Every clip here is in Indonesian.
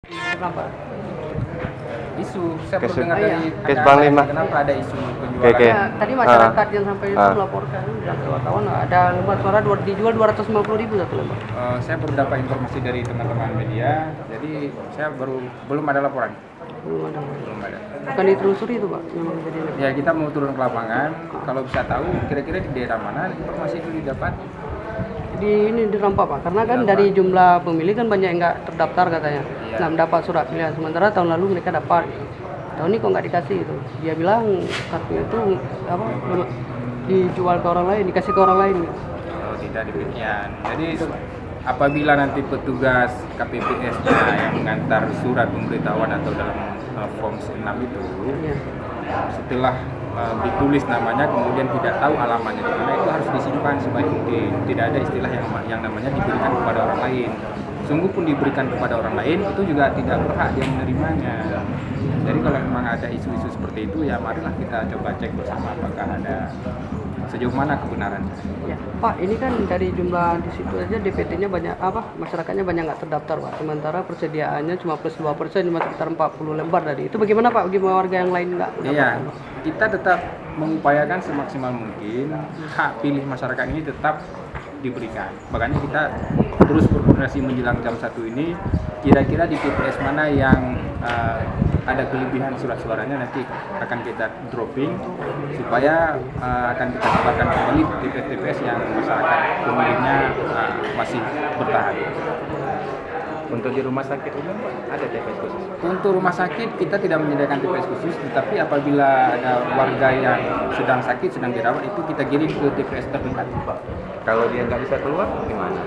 Kenapa? Isu, saya Kes- baru dengar dari kes ada Bang Lima. kenapa ada isu penjualan. Oke. Ya, tadi masyarakat yang sampai itu melaporkan bilang ke wartawan ada lembar suara dijual 250.000 satu lembar. Saya baru dapat informasi dari teman-teman media, jadi saya belum ada laporan. Belum ada. Belum ada. Bukan ditelusuri itu Pak, memang kejadian. Ya kita mau turun ke lapangan, kalau bisa tahu kira-kira di daerah mana informasi itu didapat. Ini dirampak Pak, karena kan dari jumlah pemilih kan banyak yang nggak terdaftar katanya, Iya. nggak mendapat surat pilihan. Sementara tahun lalu mereka dapat, tahun ini kok nggak dikasih itu. Dia bilang kartu itu apa dijual ke orang lain, dikasih ke orang lain. Oh, tidak demikian. Jadi apabila nanti petugas KPPS-nya yang mengantar surat pemberitahuan atau dalam form C6 itu, Iya. setelah ditulis namanya kemudian tidak tahu alamatnya di mana, itu harus disimpan sebaik mungkin. Tidak ada istilah yang namanya diberikan kepada orang lain. Sungguh pun diberikan kepada orang lain itu juga tidak berhak dia menerimanya. Jadi kalau memang ada isu-isu seperti itu, ya marilah kita coba cek bersama apakah ada sejauh mana kebenarannya. Ya, Pak, ini kan dari jumlah di situ aja DPT-nya banyak masyarakatnya banyak nggak terdaftar Pak. Sementara persediaannya cuma plus 2%, cuma sekitar 40 lembar tadi. Itu bagaimana Pak? Bagaimana warga yang lain nggak Iya, mendapatkan? kita tetap mengupayakan semaksimal mungkin hak pilih masyarakat ini tetap diberikan. Makanya kita terus berkoordinasi menjelang jam 1 ini, kira-kira di TPS mana yang ada kelebihan surat suaranya nanti akan kita dropping supaya akan kita sebarkan kembali di TPS-TPS yang masyarakat pemilihnya masih bertahan. Untuk di rumah sakit umum Pak, ada TPS khusus? Untuk rumah sakit kita tidak menyediakan TPS khusus, tetapi apabila ada warga yang sedang sakit, sedang dirawat, itu kita kirim ke TPS terdekat. Kalau dia nggak bisa keluar, gimana?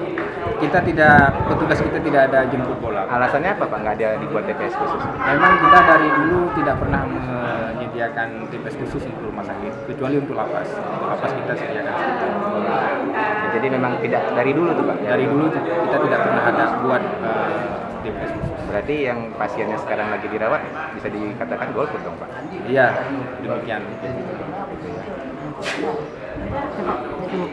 Petugas kita tidak ada jemput bola. Alasannya apa Pak, nggak ada dibuat TPS khusus? Memang kita dari dulu tidak pernah menyediakan TPS khusus untuk rumah sakit, kecuali untuk lapas. Untuk lapas kita sediakan. Jadi memang tidak dari dulu tuh Pak? Dari dulu kita tidak pernah ada buat TPS khusus. Berarti yang pasiennya sekarang lagi dirawat bisa dikatakan golput dong Pak? Iya, demikian.